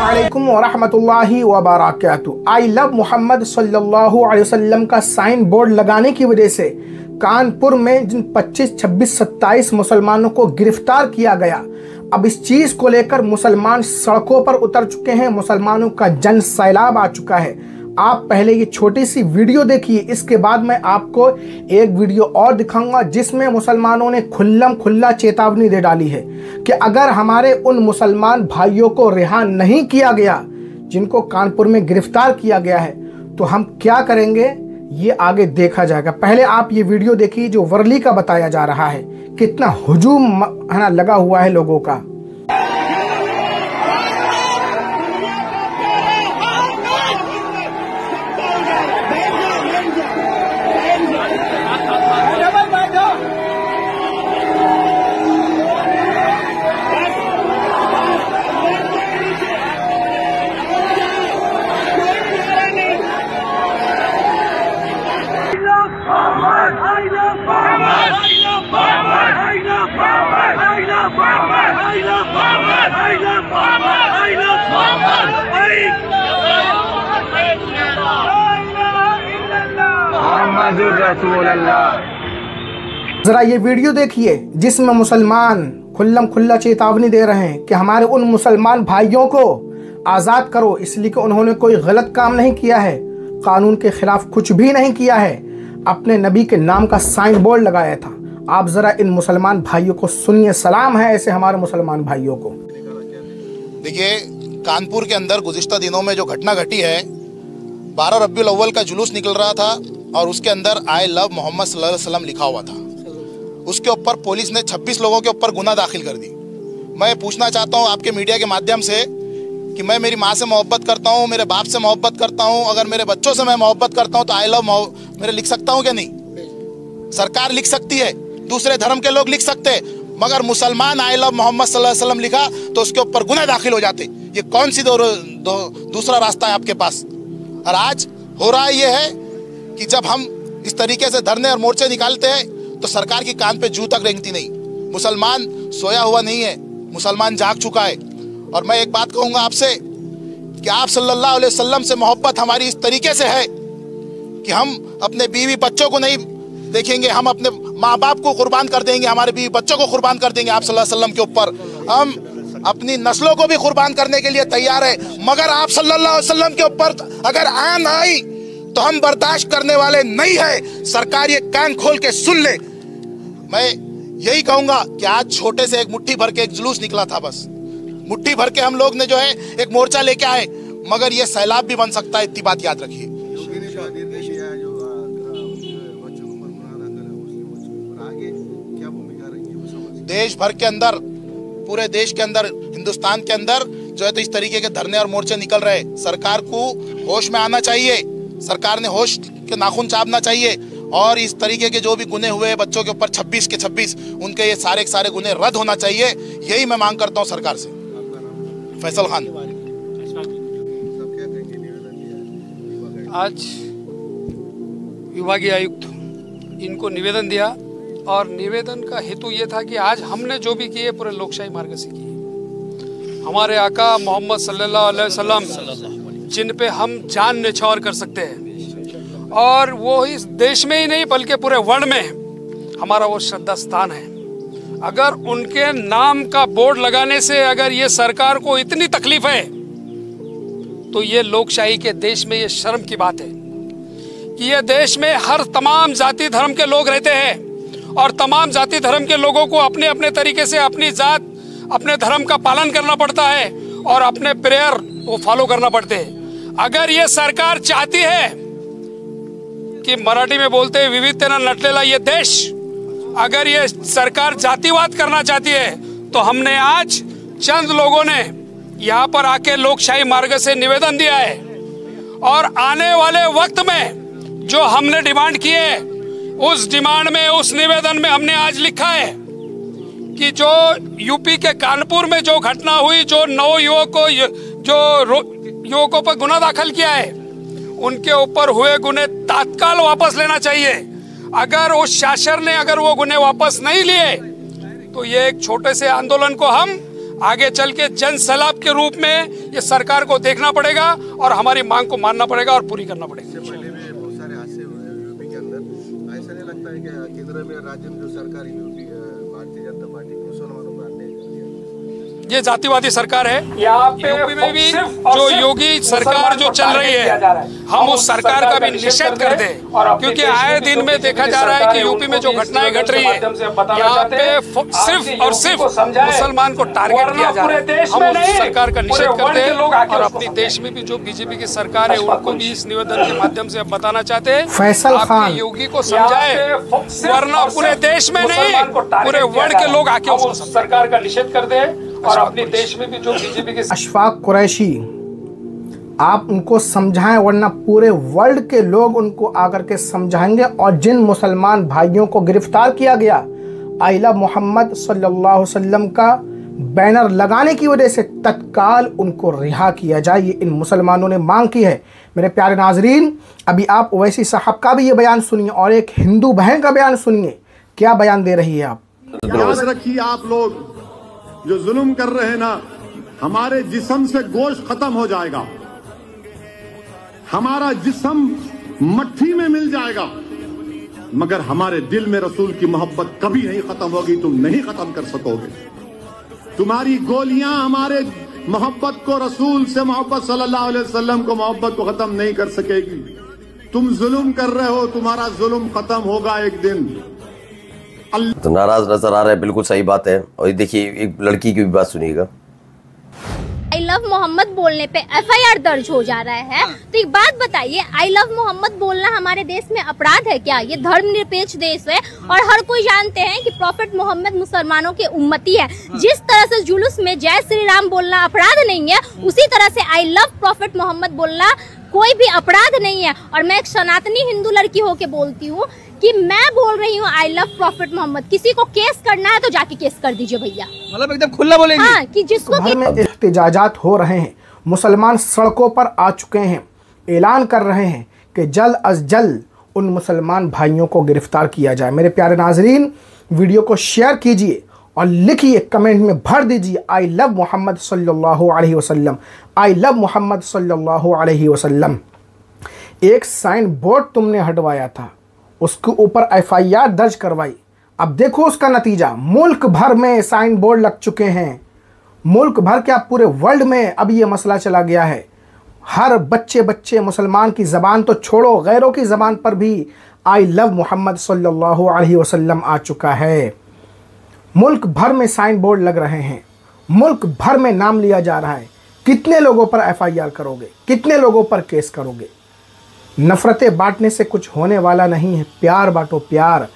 अस्सलामुअलैकुम वरहमतुल्लाहि वबरकातुहू। I love Mohammad सल्लल्लाहु अलैहि वसल्लम का साइन बोर्ड लगाने की वजह से कानपुर में जिन 25, 26, 27 मुसलमानों को गिरफ्तार किया गया, अब इस चीज़ को लेकर मुसलमान सड़कों पर उतर चुके हैं। मुसलमानों का जन सैलाब आ चुका है। आप पहले ये छोटी सी वीडियो देखिए, इसके बाद मैं आपको एक वीडियो और दिखाऊंगा जिसमें मुसलमानों ने खुल्ला चेतावनी दे डाली है कि अगर हमारे उन मुसलमान भाइयों को रिहा नहीं किया गया जिनको कानपुर में गिरफ्तार किया गया है तो हम क्या करेंगे, ये आगे देखा जाएगा। पहले आप ये वीडियो देखिए जो वर्ली का बताया जा रहा है, कितना हुजूम है ना लगा हुआ है लोगों का। जरा ये वीडियो देखिए जिसमें मुसलमान खुल्ला चेतावनी दे रहे हैं कि हमारे उन मुसलमान भाइयों को आज़ाद करो, इसलिए कि उन्होंने कोई गलत काम नहीं किया है, कानून के खिलाफ कुछ भी नहीं किया है, अपने नबी के नाम का साइन बोर्ड लगाया था। आप ज़रा इन मुसलमान भाइयों को सुनिए। सलाम है ऐसे हमारे मुसलमान भाइयों को। देखिए, कानपुर के अंदर गुज़िश्ता दिनों में जो घटना घटी है, 12 रबीउल अव्वल का जुलूस निकल रहा था और उसके अंदर आई लव मोहम्मद सल्लल्लाहु अलैहि वसल्लम लिखा हुआ था। उसके ऊपर पुलिस ने 26 लोगों के ऊपर गुनाह दाखिल कर दी। मैं पूछना चाहता हूँ आपके मीडिया के माध्यम से कि मैं मेरी माँ से मोहब्बत करता हूँ, मेरे बाप से मोहब्बत करता हूँ, अगर मेरे बच्चों से मैं मोहब्बत करता हूँ तो आई लव मेरे लिख सकता हूँ क्या? नहीं, सरकार लिख सकती है, दूसरे धर्म के लोग लिख सकते हैं, मगर मुसलमान आई लव मोहम्मद सल्लल्लाहु अलैहि वसल्लम लिखा तो उसके ऊपर गुनाह दाखिल हो जाते। ये कौन सी दूसरा रास्ता है आपके पास? और आज हो रहा ये है कि जब हम इस तरीके से धरने और मोर्चे निकालते हैं तो सरकार की कान पे जू तक रेंगती नहीं। मुसलमान सोया हुआ नहीं है, मुसलमान जाग चुका है। और मैं एक बात कहूँगा आपसे कि आप सल्लल्लाहु अलैहि वसल्लम से मोहब्बत हमारी इस तरीके से है कि हम अपने बीवी बच्चों को नहीं देखेंगे, हम अपने माँ बाप को कुर्बान कर देंगे, हमारे बीवी बच्चों को कुर्बान कर देंगे आप सल्लल्लाहु अलैहि वसल्लम के ऊपर। हम अपनी नस्लों को भी कुर्बान करने के लिए तैयार है, मगर आप सल्लल्लाहु अलैहि वसल्लम के ऊपर अगर आन आई तो हम बर्दाश्त करने वाले नहीं है। सरकार ये कान खोल के सुन ले। मैं यही कहूंगा कि आज छोटे से एक मुट्ठी भर के एक जुलूस निकला था, बस मुट्ठी भर के हम लोग ने जो है एक मोर्चा लेके आए, मगर ये सैलाब भी बन सकता है, इतनी बात याद रखिए। देश भर के अंदर, पूरे देश के अंदर, हिंदुस्तान के अंदर जो है तो इस तरीके के धरने और मोर्चे निकल रहे। सरकार को होश में आना चाहिए, सरकार ने होश के नाखून चाबना चाहिए और इस तरीके के जो भी गुने हुए बच्चों के ऊपर 26 के 26 उनके ये सारे गुने रद्द होना चाहिए। यही मैं मांग करता हूं सरकार से। फैसल खान। आज विभागीय आयुक्त इनको निवेदन दिया और निवेदन का हेतु ये था कि आज हमने जो भी किए पूरे लोकशाही मार्ग से किए। हमारे आका मोहम्मद सल्लल्लाहु अलैहि वसल्लम जिन पे हम जान न्यौछावर कर सकते हैं और वो इस देश में ही नहीं बल्कि पूरे वर्ल्ड में हमारा वो श्रद्धा स्थान है। अगर उनके नाम का बोर्ड लगाने से अगर ये सरकार को इतनी तकलीफ है तो ये लोकशाही के देश में ये शर्म की बात है कि ये देश में हर तमाम जाति धर्म के लोग रहते हैं और तमाम जाति धर्म के लोगों को अपने अपने तरीके से अपनी जात अपने धर्म का पालन करना पड़ता है और अपने प्रेयर वो फॉलो करना पड़ते हैं। अगर ये सरकार चाहती है कि मराठी में बोलते हैं विविधतेनं नटलेला ये देश, अगर ये सरकार जातिवाद करना चाहती है तो हमने आज चंद लोगों ने यहाँ पर आके लोकशाही मार्ग से निवेदन दिया है और आने वाले वक्त में जो हमने डिमांड की है उस डिमांड में, उस निवेदन में हमने आज लिखा है कि जो यूपी के कानपुर में जो घटना हुई, जो 9 युवकों पर गुना दाखिल किया है, उनके ऊपर हुए गुने तत्काल वापस लेना चाहिए। अगर उस शासन ने अगर वो गुने वापस नहीं लिए तो ये एक छोटे से आंदोलन को हम आगे चल के जन सैलाब के रूप में ये सरकार को देखना पड़ेगा और हमारी मांग को मानना पड़ेगा और पूरी करना पड़ेगा। पहले भी बहुत सारे हादसे हुए हैं यूपी के अंदर। ऐसा नहीं लगता है कि केंद्र में राज्य में जो सरकार यूपी भारतीय जनता पार्टी मुसलमानों को अन्याय कर दिया? ये जातिवादी सरकार है। यहाँ पे यूपी में भी जो योगी सरकार जो चल रही है, हम उस सरकार का भी निषेध करते हैं, क्योंकि आए दिन में देखा जा रहा है कि यूपी में जो घटनाएं घट रही है, यहाँ पे सिर्फ और सिर्फ मुसलमान को टारगेट किया जा रहा है। हम उस सरकार का निषेध करते हैं और अपनी देश में भी जो बीजेपी की सरकार है उनको भी इस निवेदन के माध्यम से बताना चाहते हैं, फैसल खान योगी को समझाए, वरना पूरे देश में नहीं पूरे वर्ल्ड के लोग आके उस सरकार का निषेध करते हैं और अपने देश में भी जो बीजेपी के अशफाक कुरैशी, आप उनको समझाएं वरना पूरे वर्ल्ड के लोग उनको आकर के समझाएंगे। और जिन मुसलमान भाइयों को गिरफ्तार किया गया आई लव मोहम्मद सल्लल्लाहु अलैहि वसल्लम का बैनर लगाने की वजह से, तत्काल उनको रिहा किया जाए, ये इन मुसलमानों ने मांग की है। मेरे प्यारे नाजरीन, अभी आप ओवैसी साहब का भी ये बयान सुनिए और एक हिंदू बहन का बयान सुनिए, क्या बयान दे रही है। आप याद रखिए, आप लोग जो जुल्म कर रहे हैं ना, हमारे जिस्म से गोश्त खत्म हो जाएगा, हमारा जिस्म मट्ठी में मिल जाएगा, मगर हमारे दिल में रसूल की मोहब्बत कभी नहीं खत्म होगी। तुम नहीं खत्म कर सकोगे। तुम्हारी गोलियां हमारे मोहब्बत को, रसूल से मोहब्बत सल्लल्लाहु अलैहि वसल्लम को मोहब्बत को खत्म नहीं कर सकेगी। तुम जुल्म कर रहे हो, तुम्हारा जुल्म खत्म होगा एक दिन। तो नाराज नजर आ रहा है, बिल्कुल सही बात है। और देखिए एक लड़की की भी बात सुनिएगा। आई लव मोहम्मद बोलने पे एफआईआर दर्ज हो जा रहा है, तो एक बात बताइए, आई लव मोहम्मद बोलना हमारे देश में अपराध है क्या? ये धर्मनिरपेक्ष देश है और हर कोई जानते हैं कि प्रॉफेट मोहम्मद मुसलमानों के उम्मती है। जिस तरह से जुलूस में जय श्री राम बोलना अपराध नहीं है, उसी तरह से आई लव प्रॉफेट मोहम्मद बोलना कोई भी अपराध नहीं है। और मैं एक सनातनी हिंदू लड़की होके बोलती हूँ कि मैं बोल रही हूँ आई लव प्रॉफेट मोहम्मद। किसी को केस करना है तो जाके केस कर दीजिए भैया, मतलब एकदम खुला बोलेंगे। हाँ, कि जिसको भर में एहतजाजात हो रहे हैं, मुसलमान सड़कों पर आ चुके हैं, ऐलान कर रहे हैं कि जल्द अज जल्द उन मुसलमान भाइयों को गिरफ्तार किया जाए। मेरे प्यारे नाजरीन, वीडियो को शेयर कीजिए और लिखिए, कमेंट में भर दीजिए आई लव मोहम्मद सल्लल्लाहु अलैहि वसल्लम, आई लव मोहम्मद सल्लल्लाहु अलैहि वसल्लम। एक साइन बोर्ड तुमने हटवाया था, उसके ऊपर एफआईआर दर्ज करवाई, अब देखो उसका नतीजा। मुल्क भर में साइन बोर्ड लग चुके हैं, मुल्क भर क्या पूरे वर्ल्ड में अब ये मसला चला गया है। हर बच्चे मुसलमान की ज़बान तो छोड़ो, गैरों की ज़बान पर भी आई लव मोहम्मद सल्लल्लाहु अलैहि वसल्लम आ चुका है। मुल्क भर में साइन बोर्ड लग रहे हैं, मुल्क भर में नाम लिया जा रहा है। कितने लोगों पर एफआईआर करोगे, कितने लोगों पर केस करोगे? नफ़रतें बांटने से कुछ होने वाला नहीं है, प्यार बांटो, प्यार।